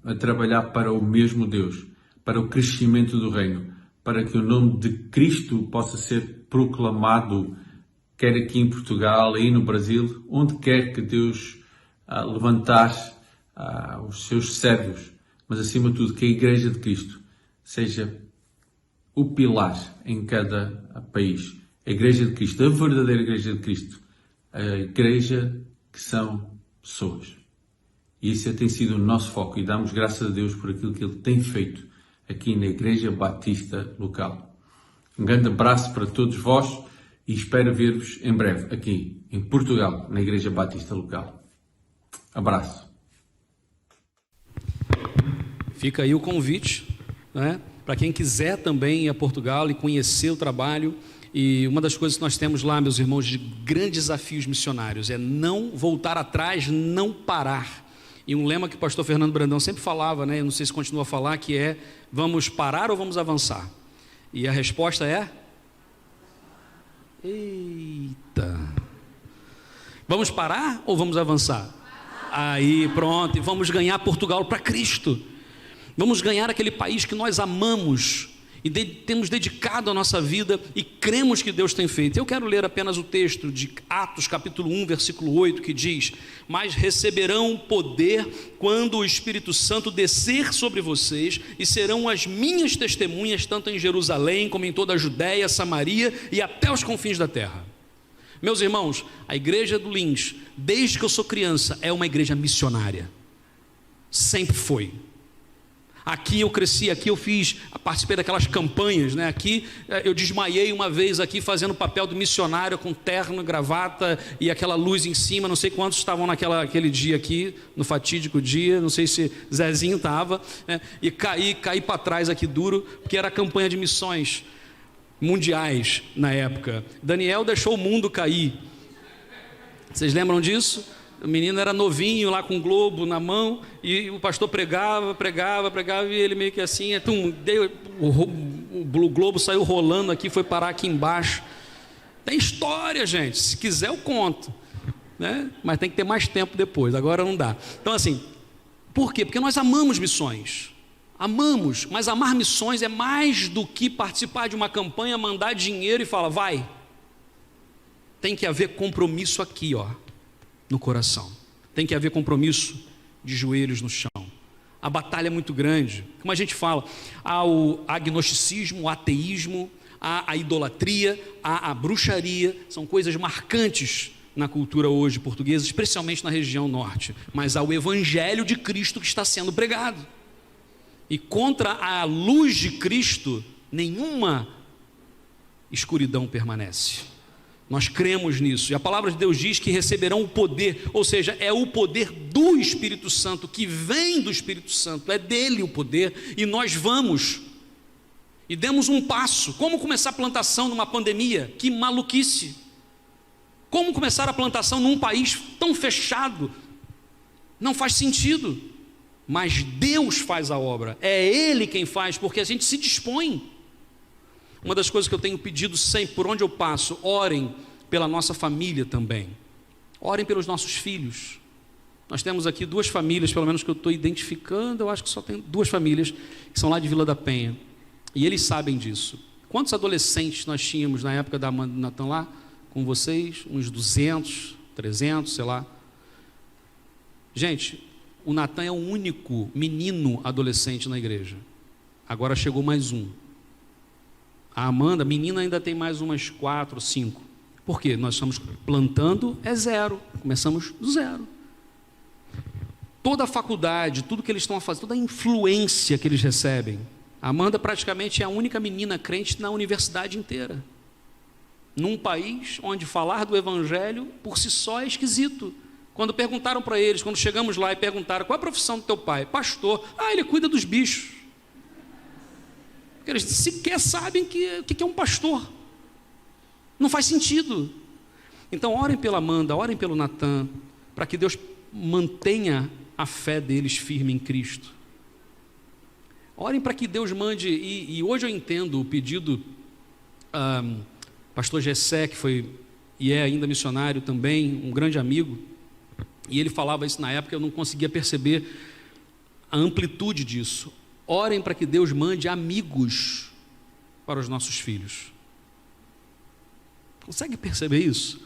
a trabalhar para o mesmo Deus, para o crescimento do reino, para que o nome de Cristo possa ser proclamado, quer aqui em Portugal, aí no Brasil, onde quer que Deus levantar os seus servos, mas acima de tudo que a Igreja de Cristo seja o pilar em cada país. A Igreja de Cristo, a verdadeira Igreja de Cristo. A Igreja que são pessoas. E isso tem sido o nosso foco e damos graças a Deus por aquilo que Ele tem feito aqui na Igreja Batista local. Um grande abraço para todos vós e espero ver-vos em breve aqui em Portugal, na Igreja Batista local. Abraço. Fica aí o convite, né, para quem quiser também ir a Portugal e conhecer o trabalho. E uma das coisas que nós temos lá, meus irmãos, de grandes desafios missionários é não voltar atrás, não parar. E um lema que o pastor Fernando Brandão sempre falava, né, eu não sei se continua a falar, que é: vamos parar ou vamos avançar? E a resposta é: eita, vamos parar ou vamos avançar? Aí pronto, e vamos ganhar Portugal para Cristo. Vamos ganhar aquele país que nós amamos e temos dedicado a nossa vida e cremos que Deus tem feito. Eu quero ler apenas o texto de Atos capítulo 1, versículo 8, que diz: mas receberão poder quando o Espírito Santo descer sobre vocês, e serão as minhas testemunhas, tanto em Jerusalém como em toda a Judéia, Samaria e até os confins da terra. Meus irmãos, a igreja do Lins, desde que eu sou criança, é uma igreja missionária. Sempre foi. Aqui eu cresci, aqui eu participei daquelas campanhas, né? Aqui eu desmaiei uma vez aqui fazendo o papel do missionário com terno, gravata e aquela luz em cima. Não sei quantos estavam naquele dia aqui, no fatídico dia, não sei se Zezinho estava, né? E caí para trás aqui duro, porque era a campanha de missões mundiais na época. Daniel deixou o mundo cair. Vocês lembram disso? O menino era novinho lá com um globo na mão e o pastor pregava e ele meio que assim, o globo saiu rolando aqui, foi parar aqui embaixo. Tem história, gente, se quiser eu conto, né? Mas tem que ter mais tempo depois, agora não dá. Então assim, por quê? Porque nós amamos missões, amamos, mas amar missões é mais do que participar de uma campanha, mandar dinheiro e falar, vai. Tem que haver compromisso aqui, ó, no coração. Tem que haver compromisso de joelhos no chão. A batalha é muito grande. Como a gente fala, há o agnosticismo, o ateísmo, há a idolatria, há a bruxaria. São coisas marcantes na cultura hoje portuguesa, especialmente na região norte. Mas há o evangelho de Cristo que está sendo pregado. E contra a luz de Cristo, nenhuma escuridão permanece. Nós cremos nisso, e a palavra de Deus diz que receberão o poder, ou seja, é o poder do Espírito Santo, que vem do Espírito Santo, é dele o poder, e nós vamos, e demos um passo. Como começar a plantação numa pandemia? Que maluquice! Como começar a plantação num país tão fechado? Não faz sentido, mas Deus faz a obra, é Ele quem faz, porque a gente se dispõe. Uma das coisas que eu tenho pedido sempre, por onde eu passo, orem pela nossa família também. Orem pelos nossos filhos. Nós temos aqui 2 famílias, pelo menos que eu estou identificando, eu acho que só tem 2 famílias, que são lá de Vila da Penha. E eles sabem disso. Quantos adolescentes nós tínhamos na época da Amanda e do Natan lá, com vocês? Uns 200, 300, sei lá. Gente, o Natan é o único menino adolescente na igreja. Agora chegou mais um. A Amanda, menina, ainda tem mais umas 4, 5. Por quê? Nós estamos plantando, é 0. Começamos do 0. Toda a faculdade, tudo que eles estão a fazer, toda a influência que eles recebem. A Amanda praticamente é a única menina crente na universidade inteira. Num país onde falar do evangelho por si só é esquisito. Quando perguntaram para eles, quando chegamos lá e perguntaram, qual é a profissão do teu pai? Pastor. Ah, ele cuida dos bichos. Eles sequer sabem o que é um pastor. Não faz sentido. Então orem pela Amanda, orem pelo Natan, para que Deus mantenha a fé deles firme em Cristo. Orem para que Deus mande, e hoje eu entendo o pedido, pastor Gessé, que foi e é ainda missionário também, um grande amigo, e ele falava isso na época, eu não conseguia perceber a amplitude disso. Orem para que Deus mande amigos para os nossos filhos. Consegue perceber isso?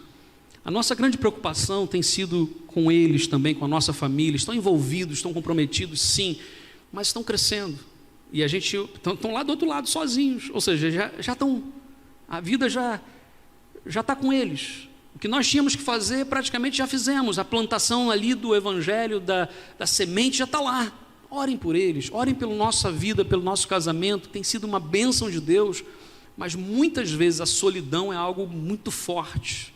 A nossa grande preocupação tem sido com eles também, com a nossa família. Estão envolvidos, estão comprometidos, sim, mas estão crescendo. e a gente estão lá do outro lado sozinhos, ou seja, já estão, a vida já está com eles. O que nós tínhamos que fazer praticamente já fizemos, a plantação ali do evangelho, da semente já está lá. Orem por eles, orem pela nossa vida, pelo nosso casamento, tem sido uma bênção de Deus, mas muitas vezes a solidão é algo muito forte.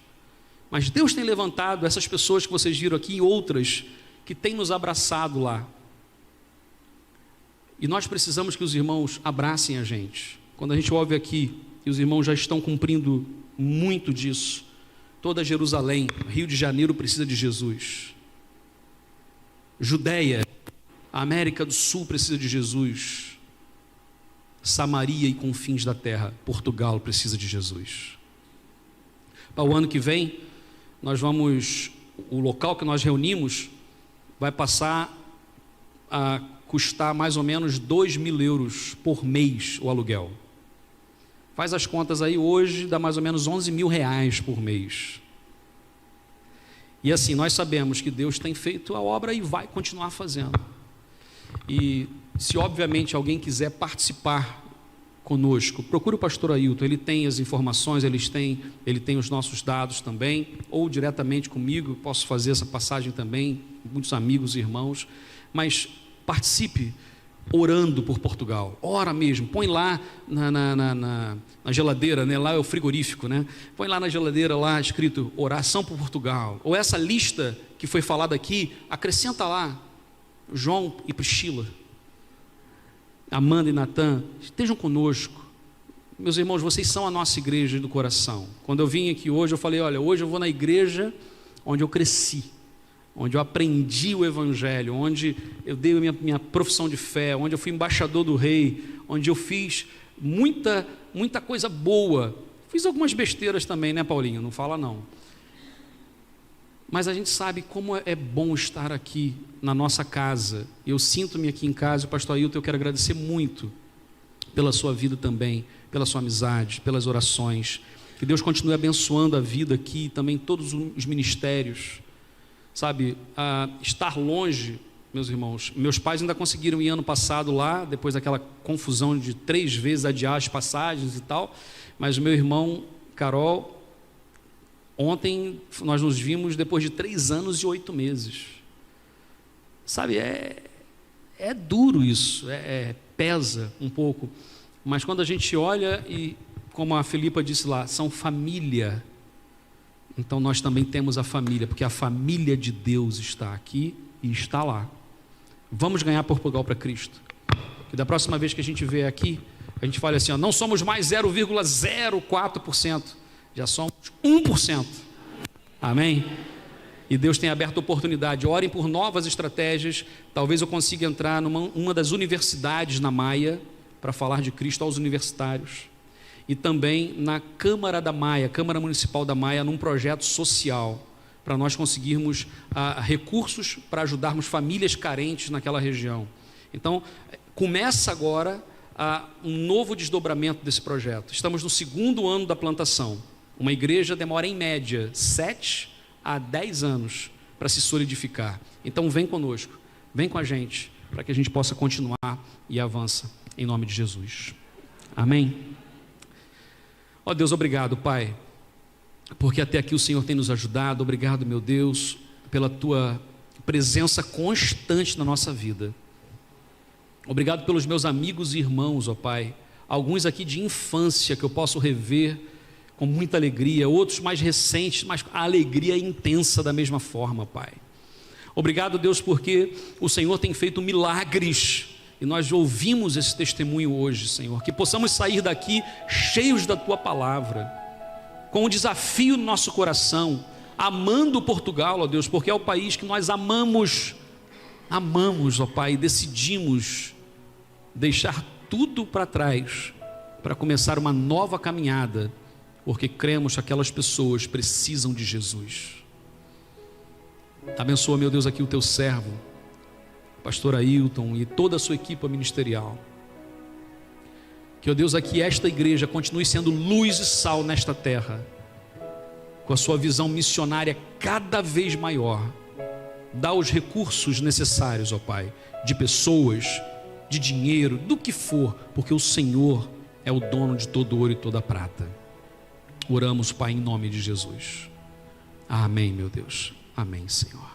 Mas Deus tem levantado essas pessoas que vocês viram aqui e outras que têm nos abraçado lá. E nós precisamos que os irmãos abracem a gente. Quando a gente ouve aqui, e os irmãos já estão cumprindo muito disso, toda Jerusalém, Rio de Janeiro precisa de Jesus. Judéia, a América do Sul precisa de Jesus. Samaria e confins da terra, Portugal precisa de Jesus. Para o ano que vem, o local que nós reunimos vai passar a custar mais ou menos 2.000 euros por mês o aluguel. Faz as contas aí, hoje dá mais ou menos 11 mil reais por mês. E assim, nós sabemos que Deus tem feito a obra e vai continuar fazendo. E se obviamente alguém quiser participar conosco, procure o pastor Ailton, ele tem as informações, ele tem os nossos dados também, ou diretamente comigo, posso fazer essa passagem também, muitos amigos e irmãos, mas participe orando por Portugal, ora mesmo, põe lá na geladeira, né? Lá é o frigorífico, né? Põe lá na geladeira, lá escrito oração por Portugal, ou essa lista que foi falada aqui, acrescenta lá, João e Priscila, Amanda e Natan, estejam conosco. Meus irmãos, vocês são a nossa igreja do coração. Quando eu vim aqui hoje, eu falei, olha, hoje eu vou na igreja onde eu cresci, onde eu aprendi o evangelho, onde eu dei a minha profissão de fé, onde eu fui embaixador do rei, onde eu fiz muita coisa boa. Fiz algumas besteiras também, né, Paulinho? Não fala não. Mas a gente sabe como é bom estar aqui na nossa casa. Eu sinto-me aqui em casa, o pastor Ailton, eu quero agradecer muito pela sua vida também, pela sua amizade, pelas orações. Que Deus continue abençoando a vida aqui, também todos os ministérios. Sabe, estar longe, meus irmãos, meus pais ainda conseguiram ir ano passado lá, depois daquela confusão de 3 vezes adiar as passagens e tal, mas o meu irmão, Carol, ontem nós nos vimos depois de 3 anos e 8 meses. Sabe, é duro isso, pesa um pouco, mas quando a gente olha e, como a Filipa disse lá, são família. Então nós também temos a família, porque a família de Deus está aqui e está lá. Vamos ganhar Portugal para Cristo. Que da próxima vez que a gente vier aqui, a gente fale assim, ó, não somos mais 0,04%, já somos 1%. Amém? E Deus tem aberto oportunidade. Orem por novas estratégias. Talvez eu consiga entrar numa das universidades na Maia para falar de Cristo aos universitários. E também na Câmara da Maia, Câmara Municipal da Maia, num projeto social, para nós conseguirmos recursos para ajudarmos famílias carentes naquela região. Então, começa agora um novo desdobramento desse projeto. Estamos no 2º ano da plantação. Uma igreja demora, em média, 7 a 10 anos para se solidificar. Então, vem conosco, vem com a gente, para que a gente possa continuar e avança, em nome de Jesus. Amém? Ó Deus, obrigado, Pai, porque até aqui o Senhor tem nos ajudado. Obrigado, meu Deus, pela Tua presença constante na nossa vida. Obrigado pelos meus amigos e irmãos, ó Pai, alguns aqui de infância que eu posso rever com muita alegria, outros mais recentes, mas a alegria é intensa da mesma forma, Pai. Obrigado, Deus, porque o Senhor tem feito milagres. E nós ouvimos esse testemunho hoje, Senhor, que possamos sair daqui cheios da Tua palavra, com um desafio no nosso coração, amando Portugal, ó Deus, porque é o país que nós amamos, ó Pai, e decidimos deixar tudo para trás, para começar uma nova caminhada, porque cremos que aquelas pessoas precisam de Jesus. Abençoa, meu Deus, aqui o Teu servo, pastor Ailton e toda a sua equipe ministerial. Que, ó Deus, aqui esta igreja continue sendo luz e sal nesta terra, com a sua visão missionária cada vez maior. Dá os recursos necessários, ó Pai, de pessoas, de dinheiro, do que for, porque o Senhor é o dono de todo ouro e toda prata. Oramos, Pai, em nome de Jesus. Amém, meu Deus. Amém, Senhor.